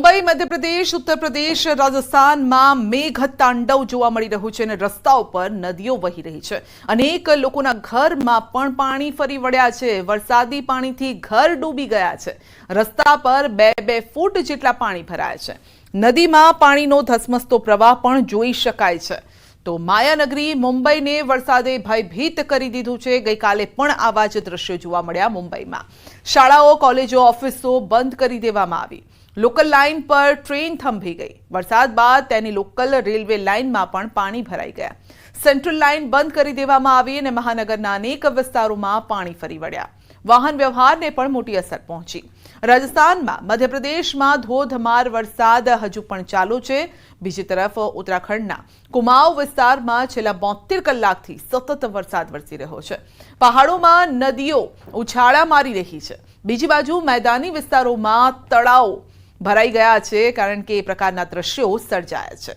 મુંબઈ, મધ્યપ્રદેશ, ઉત્તર પ્રદેશ, રાજસ્થાનમાં મેઘ તાંડવ જોવા મળી રહ્યું છે અને રસ્તાઓ પર નદીઓ વહી રહી છે. અનેક લોકોના ઘરમાં પણ પાણી ફરી વળ્યા છે. વરસાદી પાણીથી ઘર ડૂબી ગયા છે. રસ્તા પર 2-2 ફૂટ જેટલા પાણી ભરાયા છે. નદીમાં પાણીનો ધસમસતો પ્રવાહ પણ જોઈ શકાય છે. તો માયાનગરી મુંબઈને વરસાદે ભયભીત કરી દીધું છે. ગઈકાલે પણ આવા જ દ્રશ્યો જોવા મળ્યા મુંબઈમાં. શાળાઓ, કોલેજો, ઓફિસો બંધ કરી દેવામાં આવી. લોકલ લાઇન પર ટ્રેન થંભી ગઈ. વરસાદ બાદ તેની લોકલ રેલવે લાઇનમાં પણ પાણી ભરાઈ ગયા. સેન્ટ્રલ લાઇન બંધ કરી દેવામાં આવી અને મહાનગરના અનેક વિસ્તારોમાં પાણી ફરી વળ્યા. વાહન વ્યવહારને પણ મોટી અસર પહોંચી. રાજસ્થાનમાં, મધ્યપ્રદેશમાં ધોધમાર વરસાદ હજુ પણ ચાલુ છે. બીજી તરફ ઉત્તરાખંડના કુમાઉં વિસ્તારમાં છેલ્લા 72 કલાકથી સતત વરસાદ વરસી રહ્યો છે. પહાડોમાં નદીઓ ઉછાળા મારી રહી છે. બીજી બાજુ મેદાની વિસ્તારોમાં તળાવો ભરાઈ ગયા છે, કારણ કે એ પ્રકારના દ્રશ્યો સર્જાયા છે.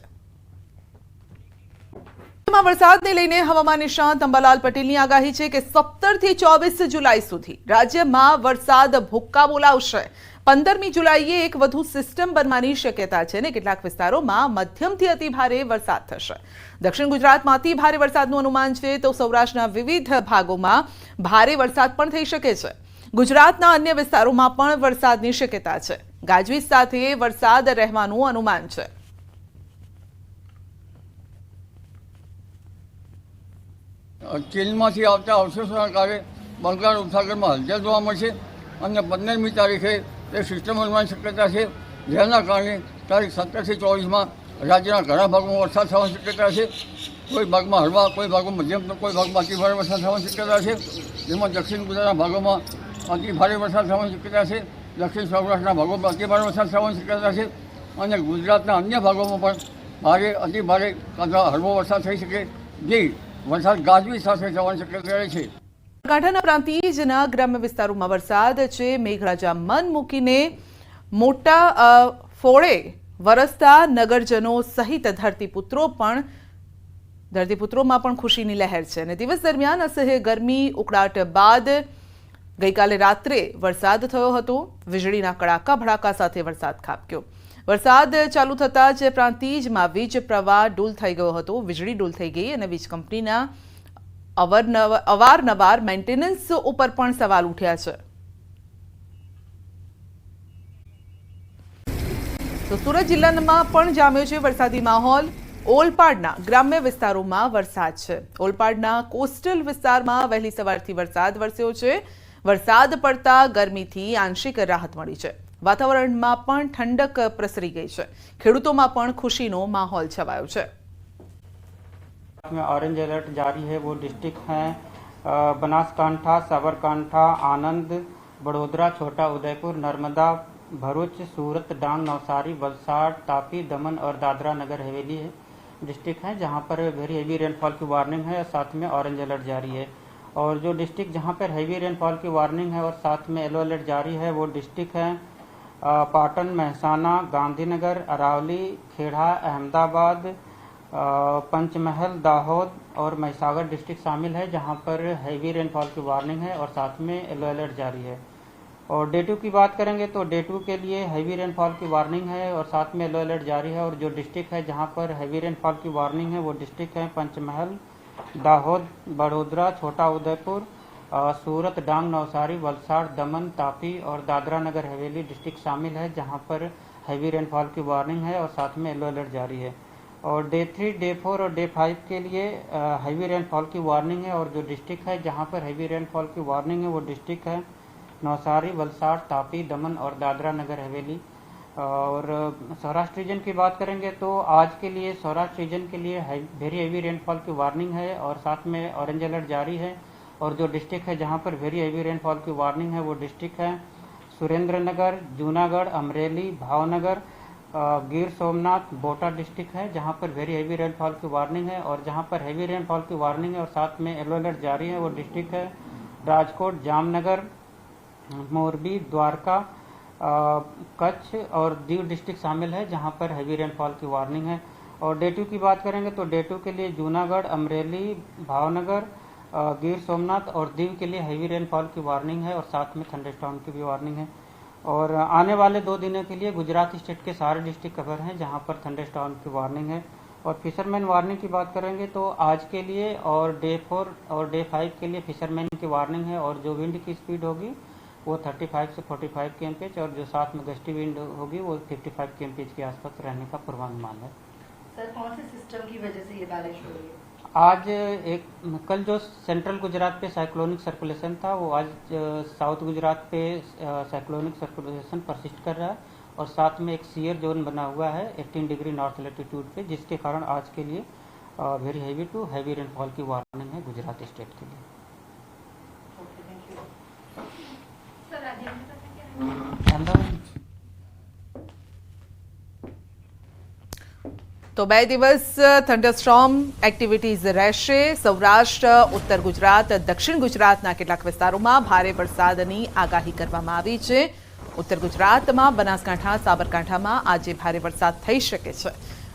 વરસાદને લઈને હવામાન નિષ્ણાત અંબાલાલ પટેલની આગાહી છે કે 17 થી 24 જુલાઈ સુધી રાજ્યમાં વરસાદ ભૂક્કા બોલાવશે. 15મી જુલાઈએ એક વધુ સિસ્ટમ બનવાની શક્યતા છે અને કેટલાક વિસ્તારોમાં મધ્યમથી અતિ ભારે વરસાદ થશે. દક્ષિણ ગુજરાતમાં અતિ ભારે વરસાદનું અનુમાન છે, તો સૌરાષ્ટ્રના વિવિધ ભાગોમાં ભારે વરસાદ પણ થઈ શકે છે. ગુજરાતના અન્ય વિસ્તારોમાં પણ વરસાદની શક્યતા છે. ગાજવીજ સાથે વરસાદ રહેવાનું અનુમાન છે. ચીનમાંથી આવતા અવશેષોના કારણે બંગાળ ઉપસાગરમાં હલચલ જોવા મળશે અને 15મી તારીખે એ સિસ્ટમ બનવાની શક્યતા છે, જેના કારણે તારીખ 17 થી 24માં રાજ્યના ઘણા ભાગોમાં વરસાદ થવાની શક્યતા છે. કોઈ ભાગમાં હળવા, કોઈ ભાગમાં મધ્યમ, કોઈ ભાગમાં અતિ ભારે વરસાદ થવાની શક્યતા છે. જેમાં દક્ષિણ ગુજરાતના ભાગોમાં અતિ ભારે વરસાદ થવાની શક્યતા છે. દક્ષિણ સૌરાષ્ટ્રના ભાગોમાં અતિ ભારે વરસાદ થવાની શક્યતા છે અને ગુજરાતના અન્ય ભાગોમાં પણ ભારે, અતિ ભારે અથવા હળવો વરસાદ થઈ શકે, જે વરસાદ ગાજવીજ સાથે થવાની શક્યતા છે. કાંઠાના પ્રાંતિજના ગ્રામ્ય વિસ્તારોમાં વરસાદ છે. મેઘરાજા મન મૂકીને મોટા ફોળે વરસતા નગરજનો સહિત ધરતીપુત્રોમાં પણ ખુશીની લહેર છે અને દિવસ દરમિયાન અસહ્ય ગરમી ઉકળાટ બાદ ગઈકાલે રાત્રે વરસાદ થયો હતો. વીજળીના કડાકા ભડાકા સાથે વરસાદ ખાબક્યો. વરસાદ ચાલુ થતાં જ પ્રાંતિજમાં વીજ પ્રવાહ ડૂલ થઈ ગયો હતો. વીજળી ડૂલ થઈ ગઈ અને વીજ કંપનીના અવારનવાર મેન્ટેનન્સ ઉપર પણ સવાલ ઉઠ્યા છે. તો સુરત જિલ્લામાં પણ જામ્યો છે વરસાદી માહોલ. ઓલપાડના ગ્રામ્ય વિસ્તારોમાં વરસાદ છે. ઓલપાડના કોસ્ટલ વિસ્તારમાં વહેલી સવારથી વરસાદ વરસ્યો છે. વરસાદ પડતા ગરમીથી આંશિક રાહત મળી છે. વાતાવરણમાં પણ ઠંડક પ્રસરી ગઈ છે. ખેડૂતોમાં પણ ખુશીનો માહોલ છવાયો છે. ऑरेंज अलर्ट जारी है। वो डिस्ट्रिक्ट हैं बनासकांठा, साबरकांठा, आनंद, बड़ोदरा, छोटा उदयपुर, नर्मदा, भरूच, सूरत, डांग, नवसारी, वलसाड़, तापी, दमन और दादरा नगर हवेली है डिस्ट्रिक्ट हैं जहां पर वेरी हेवी रेनफॉल की वार्निंग है और साथ में ऑरेंज अलर्ट जारी है। और जो डिस्ट्रिक्ट जहां पर हेवी रेनफॉल की वार्निंग है और साथ में येलो अलर्ट जारी है वो डिस्ट्रिक्ट हैं पाटन, महसाना, गांधीनगर, अरावली, खेड़ा, अहमदाबाद, पंचमहल, दाहोद और महिसागर डिस्ट्रिक्ट शामिल है जहां पर हैवी रेनफॉल की वार्निंग है और साथ में येलो अलर्ट जारी है। और डे 2 की बात करेंगे तो डे 2 के लिए हैवी रेनफॉल की वार्निंग है और साथ में येलो अलर्ट जारी है। और जो डिस्ट्रिक्ट है जहां पर हैवी रेनफॉल की वार्निंग है वो डिस्ट्रिक्ट है पंचमहल, दाहोद, बड़ोदरा, छोटा उदयपुर, सूरत, डांग, नवसारी, वलसाड़, दमन, तापी और दादरा नगर हवेली डिस्ट्रिक्ट शामिल है जहां पर हैवी रेनफॉल की वार्निंग है और साथ में येलो अलर्ट जारी है। और डे 3, डे 4 और डे 5 के लिए हैवी रेनफॉल की वार्निंग है। और जो डिस्ट्रिक्ट है जहां पर हैवी रेनफॉल की वार्निंग है वो डिस्ट्रिक्ट है नवसारी, वलसाड़, तापी, दमन और दादरा नगर हवेली। और सौराष्ट्र रीजन की बात करेंगे तो आज के लिए सौराष्ट्र रीजन के लिए वेरी हेवी रेनफॉल की वार्निंग है और साथ में ऑरेंज अलर्ट जारी है। और जो डिस्ट्रिक्ट है जहां पर वेरी हेवी रेनफॉल की वार्निंग है वो डिस्ट्रिक्ट है सुरेंद्रनगर, जूनागढ़, अमरेली, भावनगर, गिर सोमनाथ, बोटा डिस्ट्रिक्ट है जहां पर वेरी हेवी रेनफॉल की वार्निंग है। और जहां पर हेवी रेनफॉल की वार्निंग है और साथ में येलो अलर्ट जारी है वो डिस्ट्रिक्ट है राजकोट, जामनगर, मोरबी, द्वारका, कच्छ और दीव डिस्ट्रिक्ट शामिल है जहां पर हेवी रेनफॉल की वार्निंग है। और डे 2 की बात करेंगे तो डे 2 के लिए जूनागढ़, अमरेली, भावनगर, गिर सोमनाथ और दीव के लिए हेवी रेनफॉल की वार्निंग है और साथ में थंडरस्टॉर्म की भी वार्निंग है। और आने वाले 2 दिनों के लिए गुजरात स्टेट के सारे डिस्ट्रिक्ट कवर हैं जहां पर थंडरस्टॉर्म की वार्निंग है। और फिशरमैन वार्निंग की बात करेंगे तो आज के लिए और डे 4 और डे 5 के लिए फिशरमैन की वार्निंग है। और जो विंड की स्पीड होगी वो 35 से 45 kmph और जो साथ में गस्टी विंड होगी वो 55 kmph के आसपास रहने का पूर्वानुमान है। सर कौन से सिस्टम की वजह से ये बारिश हो रही है? आज कल जो सेंट्रल गुजरात पे साइक्लोनिक सर्कुलेशन था वो आज साउथ गुजरात पे साइक्लोनिक सर्कुलेशन परसिस्ट कर रहा है और साथ में एक सीयर जोन बना हुआ है 18 डिग्री नॉर्थ लैटिट्यूड पे, जिसके कारण आज के लिए very heavy to heavy rainfall की वार्निंग है गुजरात स्टेट के लिए। Okay, thank you. Sir Ahmedabad તો 2 દિવસ થંડરસ્ટોર્મ એક્ટિવિટીઝ રહેશે। સૌરાષ્ટ્ર, ઉત્તર ગુજરાત, દક્ષિણ ગુજરાતના કેટલાક વિસ્તારોમાં ભારે વરસાદની આગાહી કરવામાં આવી છે। ઉત્તર ગુજરાતમાં બનાસકાંઠા, સાબરકાંઠામાં આજે ભારે વરસાદ થઈ શકે છે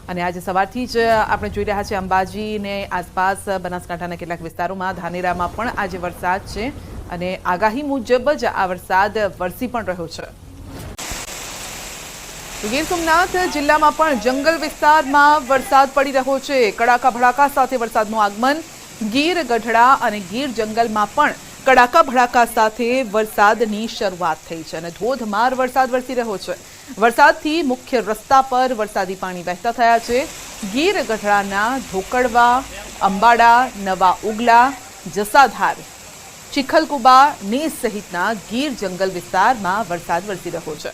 અને આજે સવારથી જ આપણે જોઈ રહ્યા છીએ અંબાજી ને આસપાસ બનાસકાંઠાના કેટલાક વિસ્તારોમાં, ધાનેરામાં પણ આજે વરસાદ છે અને આગાહી મુજબ જ આ વરસાદ વરસી પણ રહ્યો છે। ગીર સોમનાથ જિલ્લામાં પણ જંગલ વિસ્તારમાં વરસાદ પડી રહ્યો છે। કડાકા ભડાકા સાથે વરસાદનું આગમન। ગીર ગઢડા અને ગીર જંગલમાં પણ કડાકા ભડાકા સાથે વરસાદની શરૂઆત થઈ છે અને ધોધમાર વરસાદ વરસી રહ્યો છે। વરસાદથી મુખ્ય રસ્તા પર વરસાદી પાણી વહેતા થયા છે। ગીર ગઢડાના ઢોકળવા, અંબાડા, નવા ઉગલા, જસાધાર, ચીખલકુબા, નેસ સહિતના ગીર જંગલ વિસ્તારમાં વરસાદ વરસી રહ્યો છે।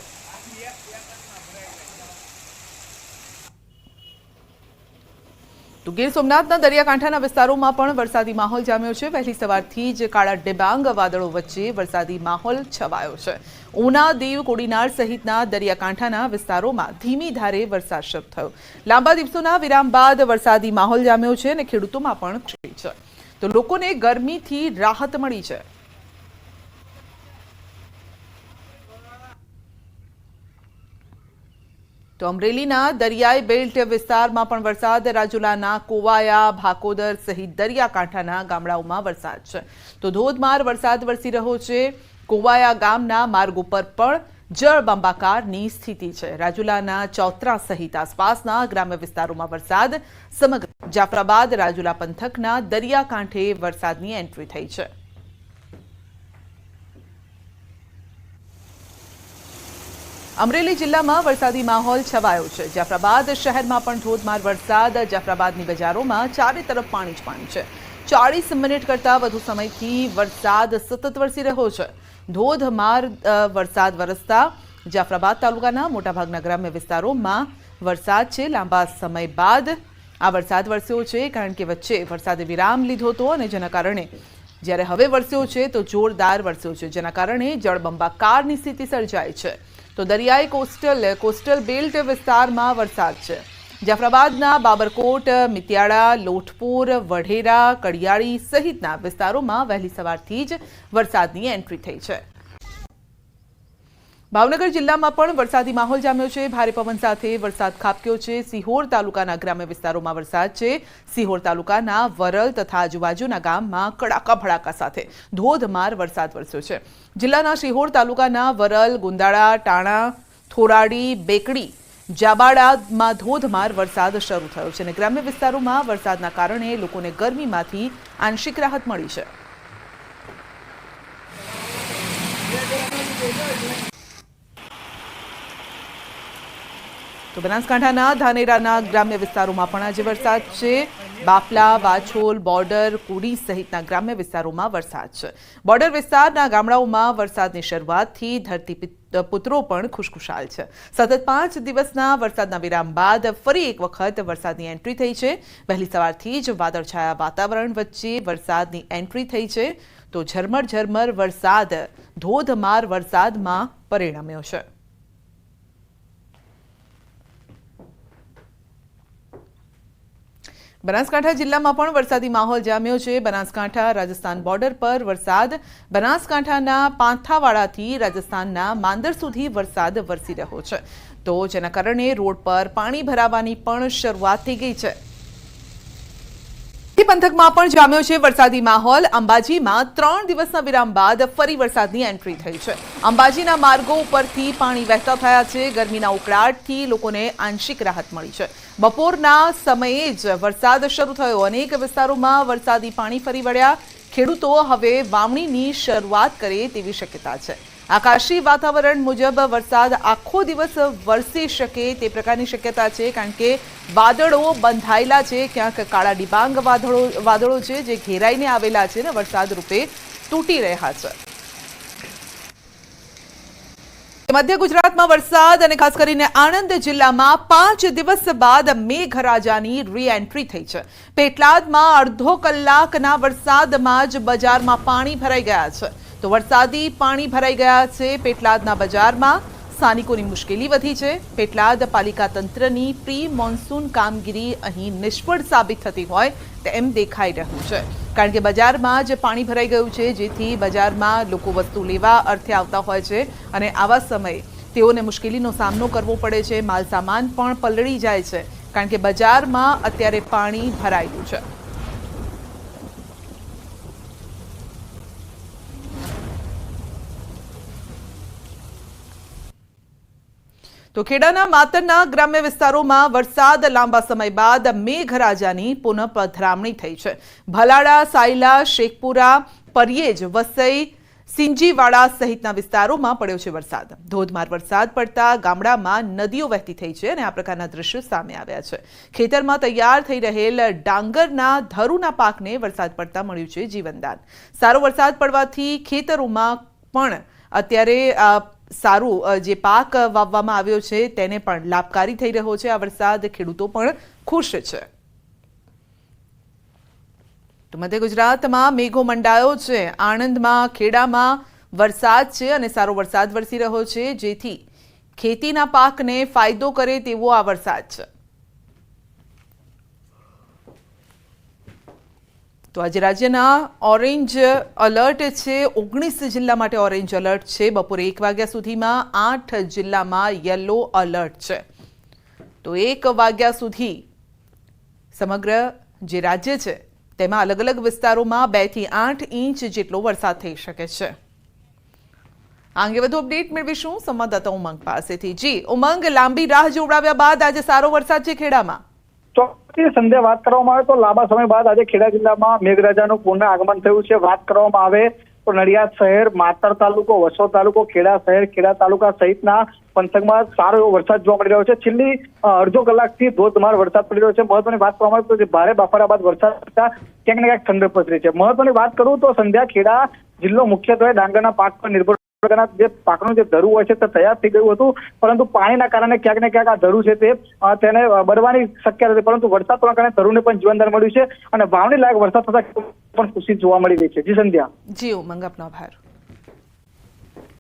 તો ગીર સોમનાથના દરિયાકાંઠાના વિસ્તારોમાં પણ વરસાદી માહોલ જામ્યો છે। વહેલી સવારથી જ કાળા ડિબાંગ વાદળો વચ્ચે વરસાદી માહોલ છવાયો છે। ઉના, દીવ, કોડીનાર સહિતના દરિયાકાંઠાના વિસ્તારોમાં ધીમી ધારે વરસાદ શરૂ થયો। લાંબા દિવસોના વિરામ બાદ વરસાદી માહોલ જામ્યો છે અને ખેડૂતોમાં પણ ખુશી છે। તો લોકોને ગરમીથી રાહત મળી છે। તો અમરેલીના દરિયાઈ બેલ્ટ વિસ્તારમાં પણ વરસાદ। રાજુલાના કોવાયા, ભાકોદર સહિત દરિયાકાંઠાના ગામડાઓમાં વરસાદ છે। તો ધોધમાર વરસાદ વરસી રહ્યો છે। કોવાયા ગામના માર્ગ ઉપર પણ જળબંબાકારની સ્થિતિ છે। રાજુલાના ચૌત્રા સહિત આસપાસના ગ્રામ્ય વિસ્તારોમાં વરસાદ। સમગ્ર જાફરાબાદ, રાજુલા પંથકના દરિયાકાંઠે વરસાદની એન્ટ્રી થઈ છે। અમરેલી જિલ્લામાં વરસાદી માહોલ છવાયો છે। જાફરાબાદ શહેરમાં પણ ધોધમાર વરસાદ। જાફરાબાદની બજારોમાં ચારે તરફ પાણી જ પાણી છે। 40 મિનિટ કરતાં વધુ સમયથી વરસાદ સતત વરસી રહ્યો છે। ધોધમાર વરસાદ વરસતા જાફરાબાદ તાલુકાના મોટાભાગના ગ્રામ્ય વિસ્તારોમાં વરસાદ છે। લાંબા સમય બાદ આ વરસાદ વરસ્યો છે કારણ કે વચ્ચે વરસાદે વિરામ લીધો હતો અને જેના કારણે જ્યારે હવે વરસ્યો છે તો જોરદાર વરસ્યો છે, જેના કારણે જળબંબાકારની સ્થિતિ સર્જાઈ છે। તો દરિયાઈ કોસ્ટલ બેલ્ટ વિસ્તારમાં વરસાદ છે। જાફરાબાદના બાબરકોટ, મિતિયાળા, લોઠપુર, વઢેરા, કડિયાળી સહિતના વિસ્તારોમાં વહેલી સવારથી જ વરસાદની એન્ટ્રી થઈ છે। ભાવનગર જિલ્લામાં પણ વરસાદી માહોલ જામ્યો છે। ભારે પવન સાથે વરસાદ ખાબક્યો છે। સિહોર તાલુકાના ગ્રામ્ય વિસ્તારોમાં વરસાદ છે। સિહોર તાલુકાના વરલ તથા આજુબાજુના ગામમાં કડાકા ભડાકા સાથે ધોધમાર વરસાદ વરસ્યો છે। જિલ્લાના સિહોર તાલુકાના વરલ, ગુંદાળા, ટાણા, થોરાડી, બેકડી, જાબાડામાં ધોધમાર વરસાદ શરૂ થયો છે અને ગ્રામ્ય વિસ્તારોમાં વરસાદના કારણે લોકોને ગરમીમાંથી આંશિક રાહત મળી છે। તો બનાસકાંઠાના ધાનેરાના ગ્રામ્ય વિસ્તારોમાં પણ આજે વરસાદ છે। બાફલા, વાછોલ, બોર્ડર, કુડી સહિતના ગ્રામ્ય વિસ્તારોમાં વરસાદ છે। બોર્ડર વિસ્તારના ગામડાઓમાં વરસાદની શરૂઆતથી ધરતીપુત્રો પણ ખુશખુશાલ છે। સતત 5 દિવસના વરસાદના વિરામ બાદ ફરી એક વખત વરસાદની એન્ટ્રી થઈ છે। વહેલી સવારથી જ વાદળછાયા વાતાવરણ વચ્ચે વરસાદની એન્ટ્રી થઈ છે। તો ઝરમર વરસાદ ધોધમાર વરસાદમાં પરિણમ્યો છે। બનાસકાંઠા જિલ્લામાં પણ વરસાદી માહોલ જામ્યો છે। બનાસકાંઠા રાજસ્થાન બોર્ડર પર વરસાદ। બનાસકાંઠાના પાંથાવાડાથી રાજસ્થાનના માંદર સુધી વરસાદ વરસી રહ્યો છે, તો જેના કારણે રોડ પર પાણી ભરાવાની પણ શરૂઆત થઈ ગઈ છે। પંથકમાં પણ જામ્યો છે વરસાદી માહોલ। અંબાજીમાં 3 દિવસના વિરામ બાદ ફરી વરસાદની એન્ટ્રી થઈ છે। અંબાજીના માર્ગો ઉપરથી પાણી વહેતા થયા છે। ગરમીના ઉકળાટથી લોકોને આંશિક રાહત મળી છે। બપોરના સમયે જ વરસાદ શરૂ થયો। અનેક વિસ્તારોમાં વરસાદી પાણી ફરી વળ્યા। ખેડૂતો હવે વાવણીની શરૂઆત કરે તેવી શક્યતા છે। આકાશી વાતાવરણ મુજબ વરસાદ આખો દિવસ વરસી શકે તે પ્રકારની શક્યતા છે, કારણ કે વાદળો બંધાયેલા છે। ક્યાંક કાળા ડિબાંગ વાદળો છે જે ઘેરાઈને આવેલા છે ને વરસાદ રૂપે તૂટી રહ્યા છે। મધ્ય ગુજરાતમાં વરસાદ અને ખાસ કરીને આણંદ જિલ્લામાં 5 દિવસ બાદ મેઘરાજાની રી-એન્ટ્રી થઈ છે। પેટલાદમાં અડધો કલાકના વરસાદમાં જ બજારમાં પાણી ભરાઈ ગયા છે। તો વરસાદી પાણી ભરાઈ ગયા છે પેટલાદના બજારમાં। સ્થાનિકોની મુશ્કેલી વધી છે। પેટલાદ પાલિકા તંત્રની પ્રી મોન્સૂન કામગીરી અહીં નિષ્ફળ સાબિત થતી હોય તેમ દેખાઈ રહ્યું છે, કારણ કે બજારમાં જ પાણી ભરાઈ ગયું છે, જેથી બજારમાં લોકો વસ્તુ લેવા અર્થે આવતા હોય છે અને આવા સમયે તેઓને મુશ્કેલીનો સામનો કરવો પડે છે। માલ સામાન પણ પલળી જાય છે, કારણ કે બજારમાં અત્યારે પાણી ભરાયેલું છે। તો ખેડાના માતરના ગ્રામ્ય વિસ્તારોમાં વરસાદ લાંબા સમય બાદ મેઘરાજાની પુનઃ પધરામણી થઈ છે। ભલાડા, સાયલા, શેખપુરા, પરિયેજ, વસઈ, સિંજીવાડા સહિતના વિસ્તારોમાં પડ્યો છે વરસાદ। ધોધમાર વરસાદ પડતા ગામડામાં નદીઓ વહેતી થઈ છે અને આ પ્રકારના દ્રશ્યો સામે આવ્યા છે। ખેતરમાં તૈયાર થઈ રહેલ ડાંગરના ધરુના પાકને વરસાદ પડતા મળ્યું છે જીવનદાન। સારો વરસાદ પડવાથી ખેતરોમાં પણ અત્યારે સારું જે પાક વાવવામાં આવ્યો છે તેને પણ લાભકારી થઈ રહ્યો છે। આ વરસાદ ખેડૂતો પણ ખુશ છે। તો મધ્ય ગુજરાતમાં મેઘો મંડાયો છે। આણંદમાં, ખેડામાં વરસાદ છે અને સારો વરસાદ વરસી રહ્યો છે, જેથી ખેતીના પાકને ફાયદો કરે તેવો આ વરસાદ છે। તો આજે રાજ્યના ઓરેન્જ એલર્ટ છે। 19 જિલ્લા માટે ઓરેન્જ એલર્ટ છે। બપોરે 1 વાગ્યા સુધીમાં 8 જિલ્લામાં યલો એલર્ટ છે। તો 1 વાગ્યા સુધી સમગ્ર જે રાજ્ય છે તેમાં અલગ અલગ વિસ્તારોમાં 2 થી 8 ઇંચ જેટલો વરસાદ થઈ શકે છે। આ અંગે વધુ અપડેટ મેળવીશું સંવાદદાતા ઉમંગ પાસેથી। જી ઉમંગ, લાંબી રાહ જોવડાવ્યા બાદ આજે સારો વરસાદ છે ખેડામાં। સંધ્યા વાત કરવામાં આવે તો લાંબા સમય બાદ આજે ખેડા જિલ્લામાં મેઘરાજાનું પુનઃ આગમન થયું છે। વાત કરવામાં આવે તો નડિયાદ શહેર, માતર તાલુકો, વસોદ તાલુકો, ખેડા શહેર, ખેડા તાલુકા સહિતના પંથકમાં સારો એવો વરસાદ જોવા મળી રહ્યો છે। છેલ્લી અડધો કલાકથી ધોધમાર વરસાદ પડી રહ્યો છે। મહત્વની વાત કરવામાં આવે તો ભારે બફારા બાદ વરસાદ થતા ક્યાંક ને ક્યાંક ઠંડક પસરી છે। મહત્વની વાત કરું તો સંધ્યા ખેડા જિલ્લો મુખ્યત્વે ડાંગરના પાક પર નિર્ભર જે પાકનું જે ધરું હોય છે તે તૈયાર થઈ ગયું હતું, પરંતુ પાણીના કારણે ક્યાંક ને ક્યાંક આ ધરું છે તેને બળવાની શક્યતા હતી, પરંતુ વરસાદ પડવાના કારણે ધરુને પણ જીવનદાન મળ્યું છે અને વાવણી લાયક વરસાદ થતા પણ ખુશી જોવા મળી રહી છે। જી સંધ્યા। જી ઉમંગ, આપનો આભાર।